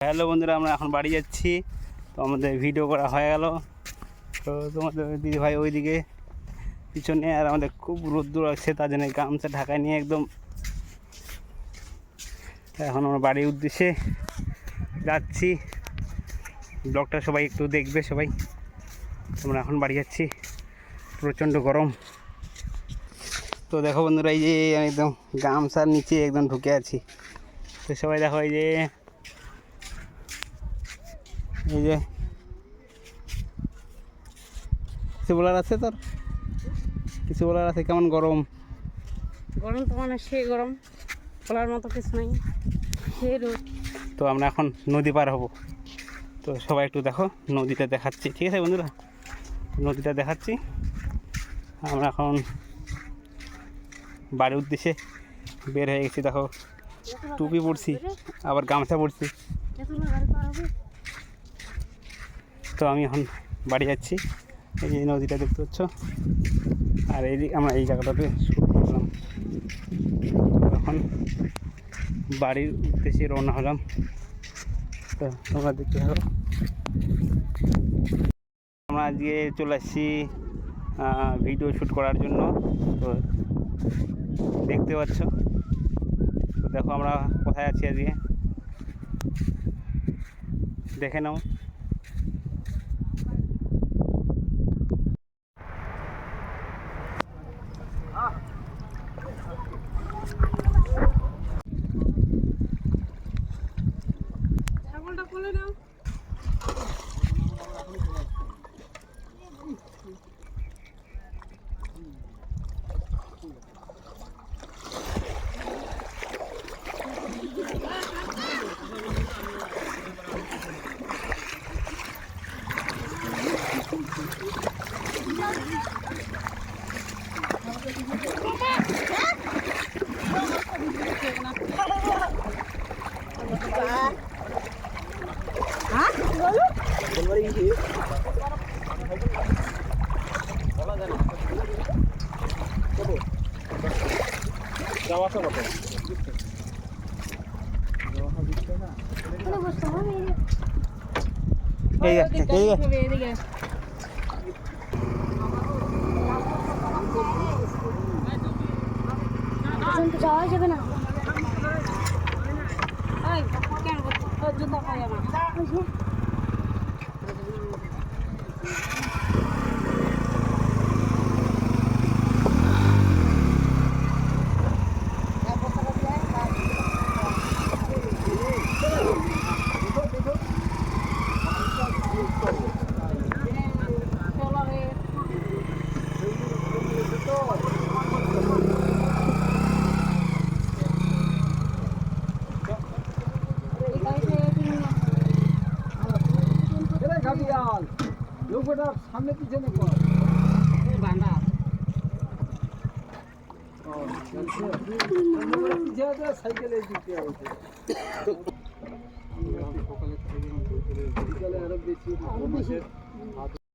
Hello বন্ধুরা, আমরা এখন বাড়ি যাচ্ছি। তো আমাদের ভিডিও করা হয়ে গেল। তো তোমাদের দিদিভাই ওইদিকে পিছনে, আর আমাদের খুব রোদ্দুর লাগছে, তার জন্য গামছা ঢাকায় নিয়ে একদম এখন আমরা বাড়ির উদ্দেশ্যে যাচ্ছি। ব্লগটা সবাই একটু দেখবে সবাই। আমরা এখন বাড়ি যাচ্ছি, প্রচণ্ড গরম। তো দেখো বন্ধুরা, এই যে একদম গামছার নিচে একদম ঢুকে আছি। তো সবাই দেখো, এই যে কিছু বলার আছে তোর? কিছু বলার আছে? কেমন গরম? গরম তো মানে সেই গরম, বলার মতো কিছু নাই, সেই রোদ। তো আমরা এখন নদী পার হব। তো সবাই একটু দেখো, নদীটা দেখাচ্ছি, ঠিক আছে বন্ধুরা? নদীটা দেখাচ্ছি। আমরা এখন বাড়ির উদ্দেশ্যে বের হয়ে গেছি। দেখো, টুপি পরছি, আবার গামছা পরছি। তো আমি এখন বাড়ি যাচ্ছি। এই যে নদীটা দেখতে পাচ্ছ, আর এই আমরা এই জায়গাটাতে শুট করলাম। এখন বাড়ির উদ্দেশ্যে রওনা হলাম। তো তোমরা দেখতে থাকো। আমরা আজকে চলে আসছি ভিডিও শ্যুট করার জন্য। তো দেখতে পাচ্ছ, তো দেখো আমরা কোথায় আছি আজকে, দেখে নাও। ছাগলটা কোলে নাও। যাওয়া যাবে না। জুতা পাই আমার সামনে পিছনে কর বাঁধা সাইকেলে দিতে হবে। সকালে আরো বেশি